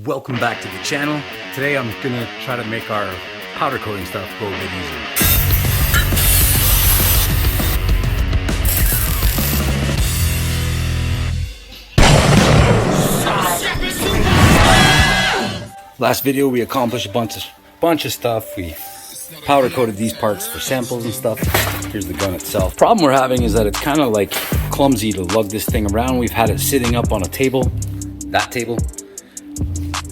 welcome back to the channel. Today I'm gonna try to make our powder coating stuff go a bit easier. Last video we accomplished a bunch of stuff. We powder coated these parts for samples and stuff. Here's the gun itself. Problem we're having is that it's kind of like clumsy to lug this thing around. We've had it sitting up on a table, that table,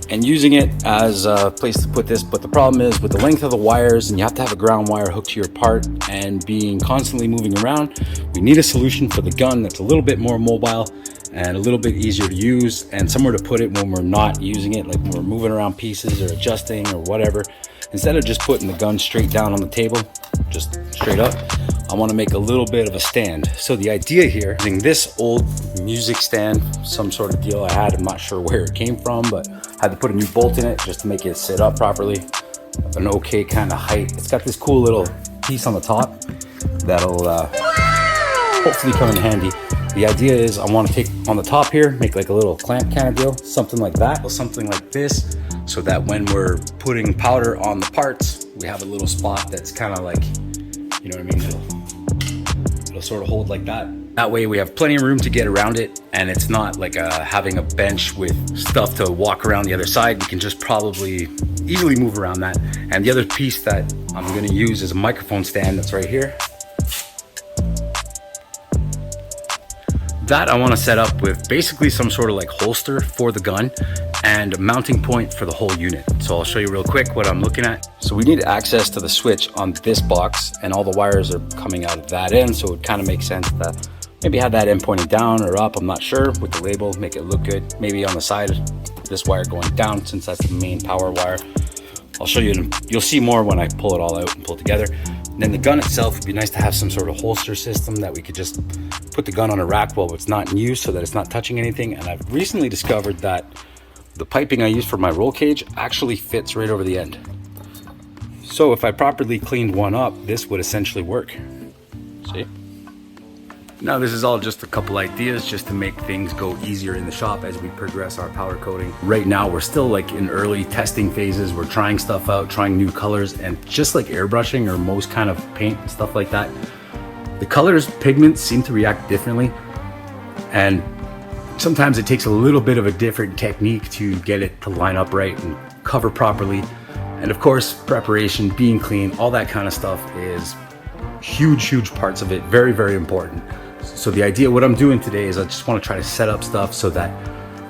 and using it as a place to put this. But the problem is with the length of the wires, and you have to have a ground wire hooked to your part, and being constantly moving around, we need a solution for the gun that's a little bit more mobile and a little bit easier to use, and somewhere to put it when we're not using it, like when we're moving around pieces or adjusting or whatever. Instead of just putting the gun straight down on the table, just straight up, I want to make a little bit of a stand. So the idea here, using this old music stand, some sort of deal I had, I'm not sure where it came from, but I had to put a new bolt in it just to make it sit up properly, an okay kind of height. It's got this cool little piece on the top that'll hopefully come in handy. The idea is I want to take on the top here, make like a little clamp kind of deal, something like that, or something like this, so that when we're putting powder on the parts, we have a little spot that's kind of like, you know what I mean? It'll sort of hold like that. That way we have plenty of room to get around it, and it's not like having a bench with stuff to walk around the other side. We can just probably easily move around that. And the other piece that I'm going to use is a microphone stand that's right here. That I want to set up with basically some sort of like holster for the gun and a mounting point for the whole unit. So I'll show you real quick what I'm looking at. So we need access to the switch on this box, and all the wires are coming out of that end, so it kind of makes sense that maybe have that end pointing down or up, I'm not sure, with the label, make it look good. Maybe on the side, this wire going down, since that's the main power wire. I'll show you, you'll see more when I pull it all out and pull it together. And then the gun itself, would be nice to have some sort of holster system that we could just put the gun on a rack while it's not in use, so that it's not touching anything. And I've recently discovered that the piping I use for my roll cage actually fits right over the end. So if I properly cleaned one up, this would essentially work. See? Now this is all just a couple ideas just to make things go easier in the shop as we progress our powder coating. Right now we're still like in early testing phases. We're trying stuff out, trying new colors, and just like airbrushing or most kind of paint and stuff like that, the colors, pigments seem to react differently, and sometimes it takes a little bit of a different technique to get it to line up right and cover properly. And of course, preparation, being clean, all that kind of stuff is huge parts of it. Very, very important. So the idea, what I'm doing today is I just want to try to set up stuff so that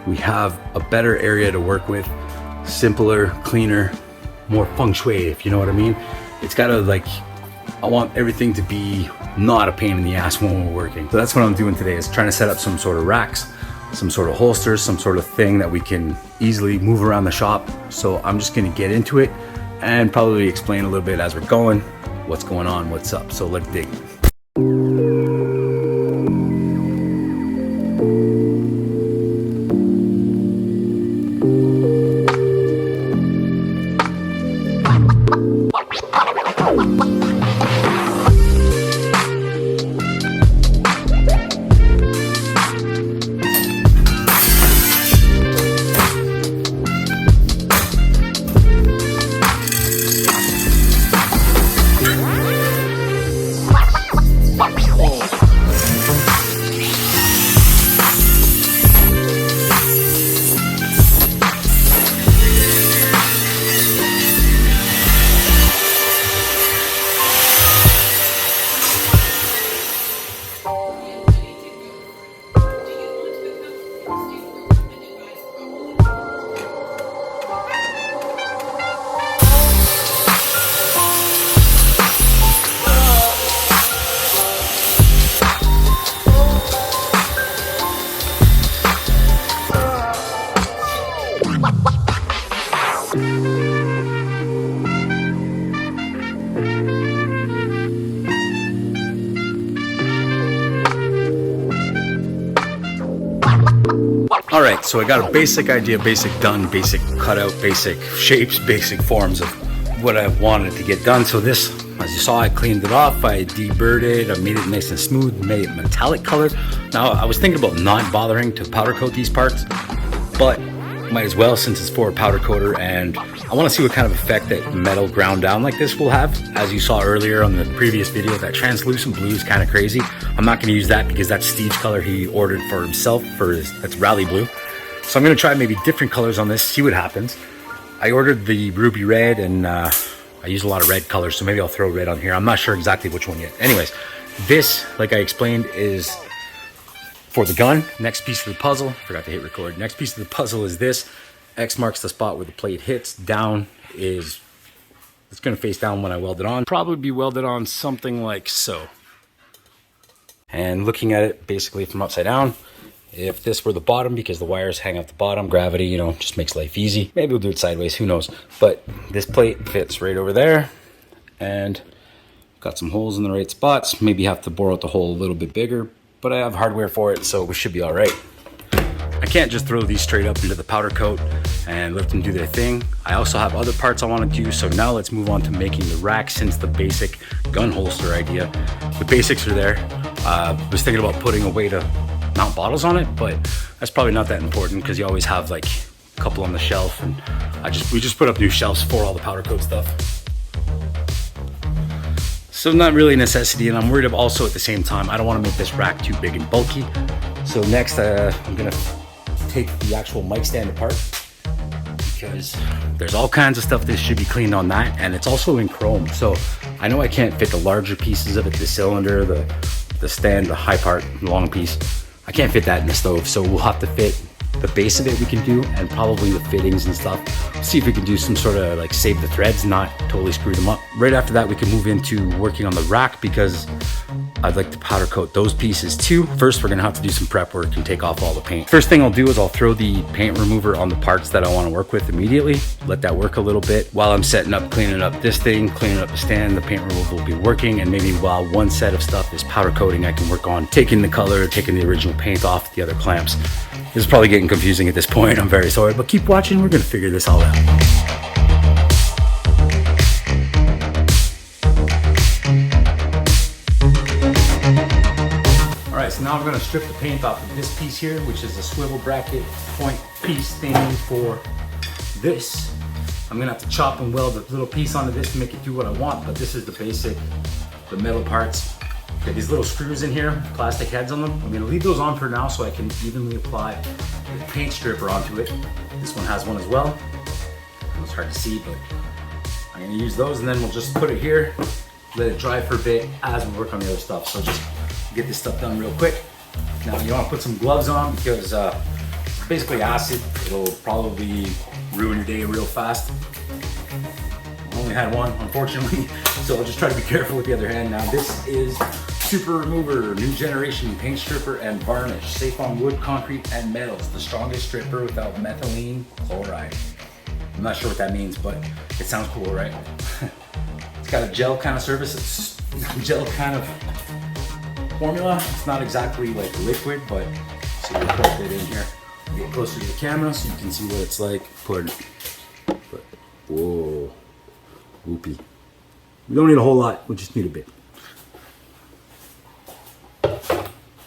we have a better area to work with, simpler, cleaner, more feng shui, if you know what I mean. It's got to like, I want everything to be not a pain in the ass when we're working. So that's what I'm doing today, is trying to set up some sort of racks, some sort of holsters, some sort of thing that we can easily move around the shop. So I'm just going to get into it and probably explain a little bit as we're going, what's going on, what's up. So let's dig. All right, so I got a basic idea, basic done, basic cutout, basic shapes, basic forms of what I wanted to get done. So this, as you saw, I cleaned it off, I deburred it, I made it nice and smooth, made it metallic color. Now, I was thinking about not bothering to powder coat these parts, but Might as well, since it's for a powder coater, and I want to see what kind of effect that metal ground down like this will have. As you saw earlier on the previous video, that translucent blue is kind of crazy. I'm not going to use that because that's Steve's color he ordered for himself, that's rally blue. So I'm going to try maybe different colors on this, see what happens. I ordered the ruby red, and I use a lot of red colors, so maybe I'll throw red on here. I'm not sure exactly which one yet. Anyways, this, like I explained, is for the gun. Next piece of the puzzle, forgot to hit record. Next piece of the puzzle is this. X marks the spot where the plate hits. Down is, it's gonna face down when I weld it on. Probably be welded on something like so. And looking at it basically from upside down, if this were the bottom, because the wires hang off the bottom, gravity, you know, just makes life easy. Maybe we'll do it sideways, who knows. But this plate fits right over there, and got some holes in the right spots. Maybe have to bore out the hole a little bit bigger, but I have hardware for it, so we should be all right. I can't just throw these straight up into the powder coat and let them do their thing. I also have other parts I want to do, so now let's move on to making the rack, since the basic gun holster idea, the basics are there. I was thinking about putting a way to mount bottles on it, but that's probably not that important because you always have like a couple on the shelf, and we just put up new shelves for all the powder coat stuff. So not really a necessity, and I'm worried about also at the same time, I don't want to make this rack too big and bulky. So next I'm gonna take the actual mic stand apart, because there's all kinds of stuff that should be cleaned on that, and it's also in chrome. So I know I can't fit the larger pieces of it, the cylinder, the stand, the high part, the long piece. I can't fit that in the stove, so we'll have to fit the base of it we can do, and probably the fittings and stuff. See if we can do some sort of like save the threads, not totally screw them up. Right after that, we can move into working on the rack, because I'd like to powder coat those pieces too. First, we're gonna have to do some prep work and take off all the paint. First thing I'll do is I'll throw the paint remover on the parts that I wanna work with immediately. Let that work a little bit. While I'm setting up, cleaning up this thing, cleaning up the stand, the paint remover will be working, and maybe while one set of stuff is powder coating, I can work on taking the color, taking the original paint off the other clamps. This is probably getting confusing at this point, I'm very sorry, but keep watching, we're gonna figure this all out. Alright, so now I'm gonna strip the paint off of this piece here, which is a swivel bracket point piece thing for this. I'm gonna have to chop and weld a little piece onto this to make it do what I want, but this is the basic, the metal parts. Got these little screws in here, plastic heads on them. I'm gonna leave those on for now so I can evenly apply the paint stripper onto it. This one has one as well. It's hard to see, but I'm gonna use those, and then we'll just put it here, let it dry for a bit as we work on the other stuff. So just get this stuff done real quick. Now you wanna put some gloves on, because it's basically acid. It'll probably ruin your day real fast. I only had one, unfortunately, so I'll just try to be careful with the other hand. Now this is Super Remover, new generation paint stripper and varnish, safe on wood, concrete, and metals. The strongest stripper without methylene chloride. I'm not sure what that means, but it sounds cool, right? It's got a gel kind of surface. It's gel kind of formula. It's not exactly like liquid, but so we'll put it in here. Get closer to the camera so you can see what it's like. Whoa, whoopee. We don't need a whole lot, we just need a bit.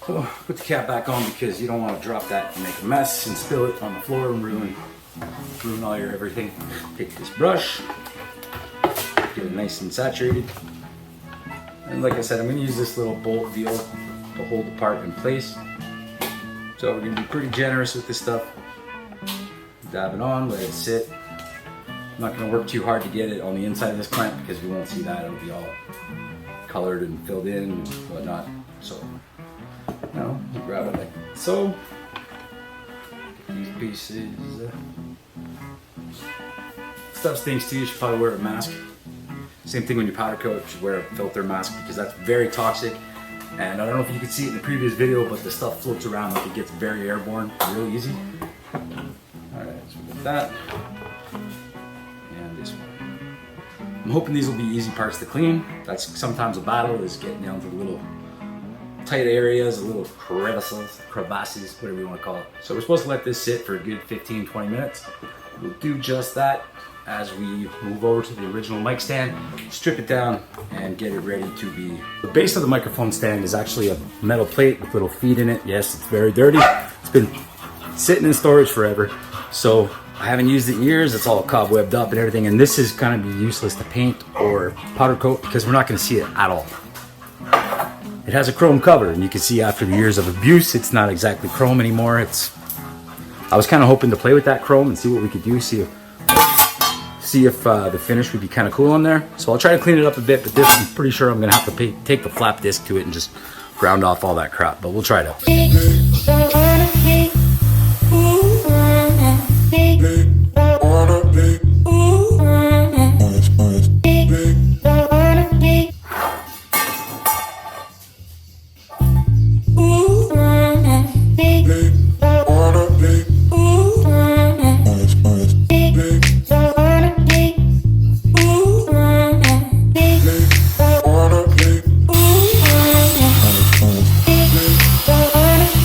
So put the cap back on, because you don't want to drop that and make a mess and spill it on the floor and ruin all your everything. Take this brush, get it nice and saturated. And like I said, I'm going to use this little bolt deal to hold the part in place. So we're going to be pretty generous with this stuff. Dab it on, let it sit. I'm not going to work too hard to get it on the inside of this clamp, because we won't see that. It'll be all colored and filled in and whatnot. So now we'll grab it like so. Get these pieces. Stuff stinks too. You should probably wear a mask. Same thing when you powder coat, you should wear a filter mask, because that's very toxic. And I don't know if you could see it in the previous video, but the stuff floats around, like it gets very airborne real easy. Alright, so we got that. And this one. I'm hoping these will be easy parts to clean. That's sometimes a battle, is getting down to the little tight areas, the little crevasses, whatever you want to call it. So we're supposed to let this sit for a good 15-20 minutes. We'll do just that as we move over to the original mic stand, strip it down, and get it ready to be. The base of the microphone stand is actually a metal plate with little feet in it. Yes, it's very dirty. It's been sitting in storage forever. So I haven't used it in years. It's all cobwebbed up and everything. And this is gonna be useless to paint or powder coat because we're not gonna see it at all. It has a chrome cover, and you can see after the years of abuse, it's not exactly chrome anymore. I was kind of hoping to play with that chrome and see what we could do, see if the finish would be kind of cool on there. So I'll try to clean it up a bit, but this I'm pretty sure I'm gonna have to take the flap disc to it and just ground off all that crap, but we'll try it out.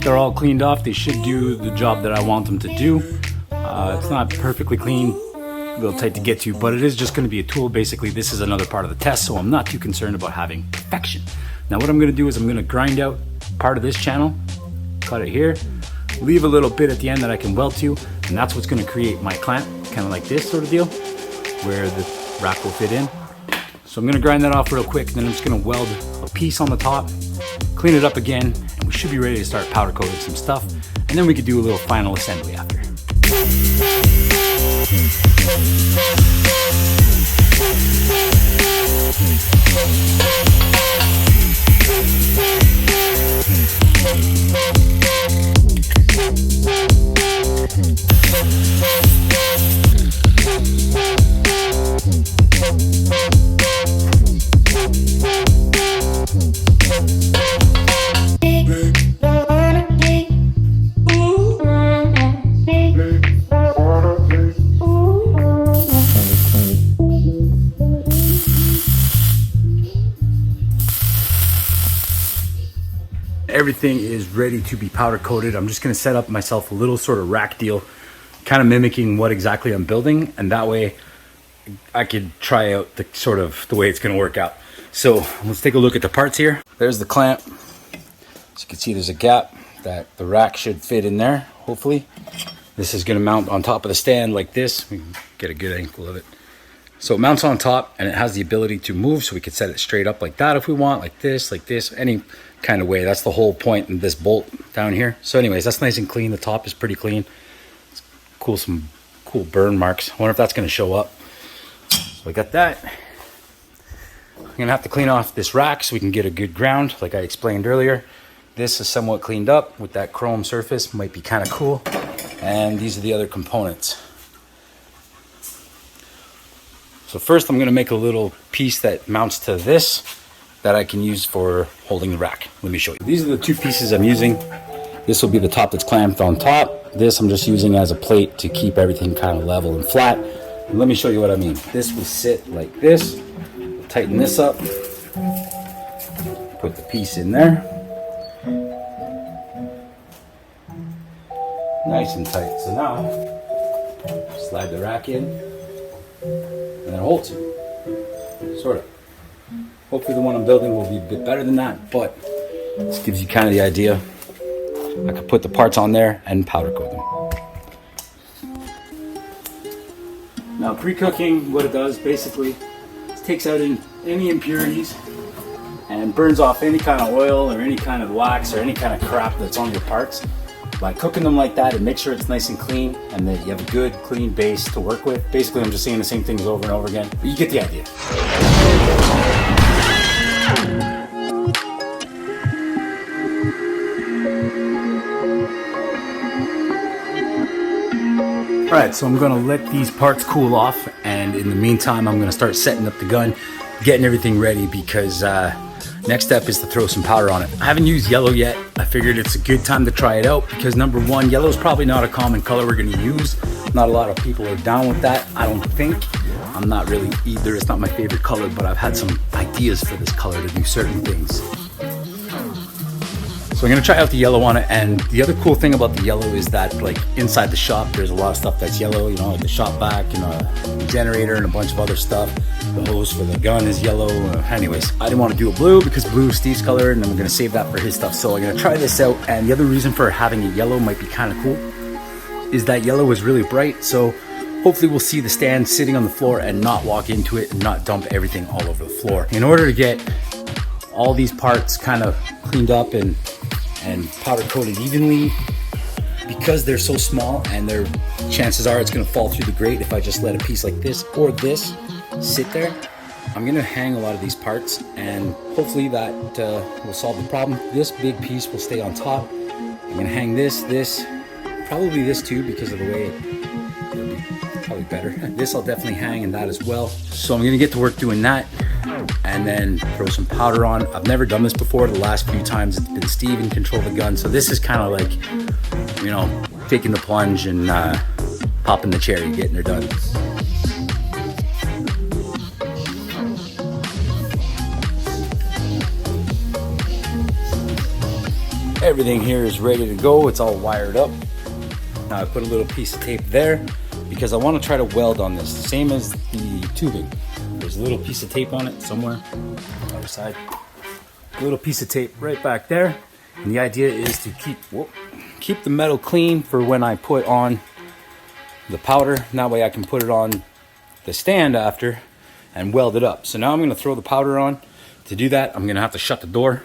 They're all cleaned off. They should do the job that I want them to do. It's not perfectly clean, a little tight to get to, but it is just going to be a tool. Basically, this is another part of the test, so I'm not too concerned about having perfection. Now what I'm going to do is I'm going to grind out part of this channel, cut it here, leave a little bit at the end that I can weld to, and that's what's going to create my clamp, kind of like this sort of deal, where the rack will fit in. So I'm going to grind that off real quick, and then I'm just going to weld a piece on the top, clean it up again, and we should be ready to start powder coating some stuff, and then we could do a little final assembly after. Everything is ready to be powder coated. I'm just going to set up myself a little sort of rack deal, kind of mimicking what exactly I'm building, and that way I could try out the sort of the way it's going to work out. So let's take a look at the parts here. There's the clamp. As you can see, there's a gap that the rack should fit in there, hopefully. This is going to mount on top of the stand like this. We can get a good angle of it. So it mounts on top, and it has the ability to move, so we could set it straight up like that if we want, like this, any kind of way. That's the whole point in this bolt down here. So anyways, that's nice and clean. The top is pretty clean. It's cool, some cool burn marks. I wonder if that's going to show up. So I got that. I'm going to have to clean off this rack so we can get a good ground, like I explained earlier. This is somewhat cleaned up with that chrome surface. Might be kind of cool. And these are the other components. So first I'm going to make a little piece that mounts to this that I can use for holding the rack. Let me show you. These are the two pieces I'm using. This will be the top that's clamped on top. This I'm just using as a plate to keep everything kind of level and flat. And let me show you what I mean. This will sit like this. Tighten this up. Put the piece in there. Nice and tight. So now, slide the rack in. And then it holds it, sort of. Hopefully the one I'm building will be a bit better than that, but this gives you kind of the idea. I could put the parts on there and powder coat them. Now pre-cooking, what it does basically is takes out any impurities and burns off any kind of oil or any kind of wax or any kind of crap that's on your parts. By cooking them like that, it makes sure it's nice and clean and that you have a good clean base to work with. Basically, I'm just saying the same things over and over again, but you get the idea. All right, so I'm gonna let these parts cool off, and in the meantime, I'm gonna start setting up the gun, getting everything ready, because next step is to throw some powder on it. I haven't used yellow yet. I figured it's a good time to try it out because number one, yellow is probably not a common color we're gonna use. Not a lot of people are down with that, I don't think. I'm not really either. It's not my favorite color, but I've had some ideas for this color to do certain things. So I'm gonna try out the yellow on it, and the other cool thing about the yellow is that like inside the shop, there's a lot of stuff that's yellow, you know, like the shop vac and a generator and a bunch of other stuff. The hose for the gun is yellow. Anyways, I didn't want to do a blue because blue is Steve's color, and I'm gonna save that for his stuff. So I'm gonna try this out, and the other reason for having a yellow might be kind of cool is that yellow is really bright, so hopefully we'll see the stand sitting on the floor and not walk into it and not dump everything all over the floor. In order to get all these parts kind of cleaned up and powder coated evenly, because they're so small and their chances are it's gonna fall through the grate if I just let a piece like this or this sit there, I'm gonna hang a lot of these parts, and hopefully that will solve the problem. This big piece will stay on top. I'm gonna hang this, probably this too, because of the way it'll be probably better. This I'll definitely hang, and that as well. So I'm gonna get to work doing that and then throw some powder on. I've never done this before. The last few times it's been Steve in control of the gun. So this is kind of like, you know, taking the plunge and popping the cherry, getting her done. Everything here is ready to go. It's all wired up. Now I put a little piece of tape there because I want to try to weld on this, same as the tubing. There's a little piece of tape on it somewhere. Other side. A little piece of tape right back there. And the idea is to keep the metal clean for when I put on the powder. That way I can put it on the stand after and weld it up. So now I'm going to throw the powder on. To do that, I'm going to have to shut the door.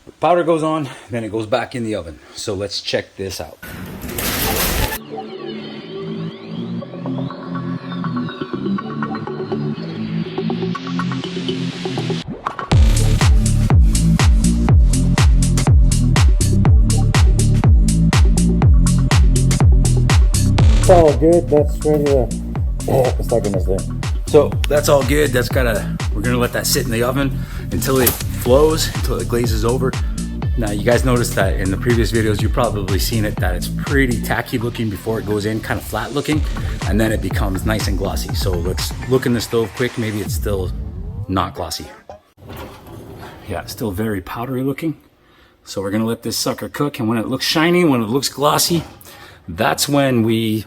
The powder goes on, then it goes back in the oven. So let's check this out. It's all good. That's ready to stuck in this thing. So that's all good. We're gonna let that sit in the oven until it flows, until it glazes over. Now you guys noticed that in the previous videos, you've probably seen it, that it's pretty tacky looking before it goes in, kind of flat looking, and then it becomes nice and glossy. So let's look in the stove quick. Maybe it's still not glossy. Yeah, it's still very powdery looking. So we're gonna let this sucker cook, and when it looks shiny, when it looks glossy, that's when we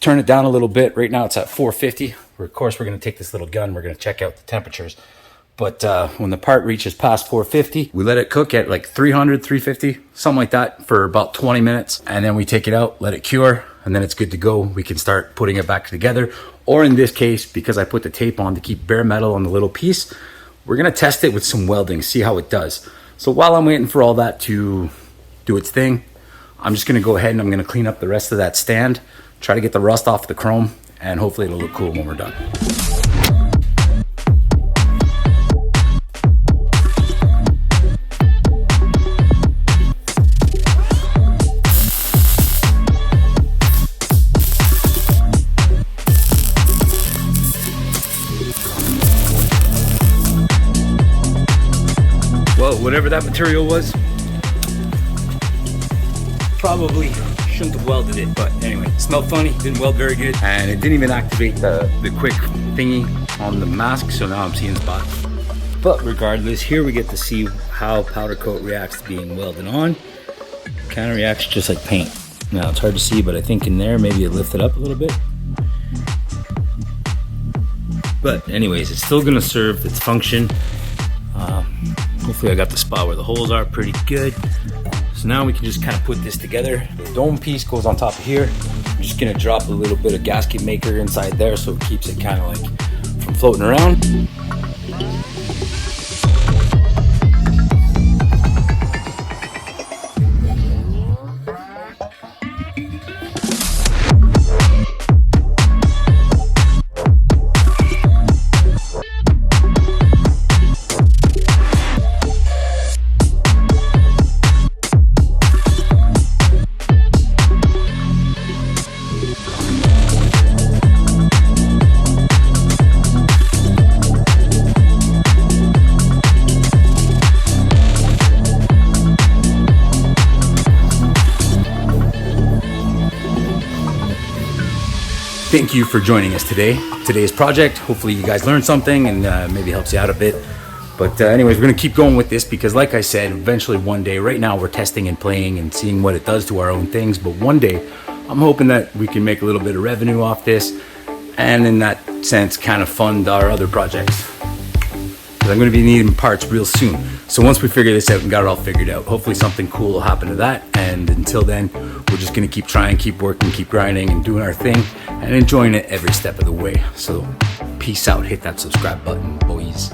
turn it down a little bit. Right now it's at 450. Of course, we're gonna take this little gun, we're gonna check out the temperatures. But when the part reaches past 450, we let it cook at like 300, 350, something like that for about 20 minutes. And then we take it out, let it cure, and then it's good to go. We can start putting it back together. Or in this case, because I put the tape on to keep bare metal on the little piece, we're gonna test it with some welding, see how it does. So while I'm waiting for all that to do its thing, I'm just gonna go ahead and I'm gonna clean up the rest of that stand, try to get the rust off the chrome, and hopefully it'll look cool when we're done. Well, whatever that material was, probably shouldn't have welded it, but anyway, it smelled funny, didn't weld very good, and it didn't even activate the quick thingy on the mask, so now I'm seeing spots. But regardless, here we get to see how powder coat reacts to being welded on. Kind of reacts just like paint. Now it's hard to see, but I think in there maybe it lifted up a little bit. But anyways, it's still gonna serve its function. Hopefully I got the spot where the holes are pretty good. So now we can just kind of put this together. The dome piece goes on top of here. I'm just gonna drop a little bit of gasket maker inside there so it keeps it kind of like from floating around. Thank you for joining us today's project. Hopefully you guys learned something and maybe helps you out a bit. But anyways, we're gonna keep going with this because like I said, eventually one day, right now we're testing and playing and seeing what it does to our own things. But one day, I'm hoping that we can make a little bit of revenue off this and in that sense, kind of fund our other projects. Because I'm gonna be needing parts real soon. So once we figure this out and got it all figured out, hopefully something cool will happen to that. And until then, we're we're just gonna keep trying, keep working, keep grinding, and doing our thing, and enjoying it every step of the way. So peace out, hit that subscribe button, boys.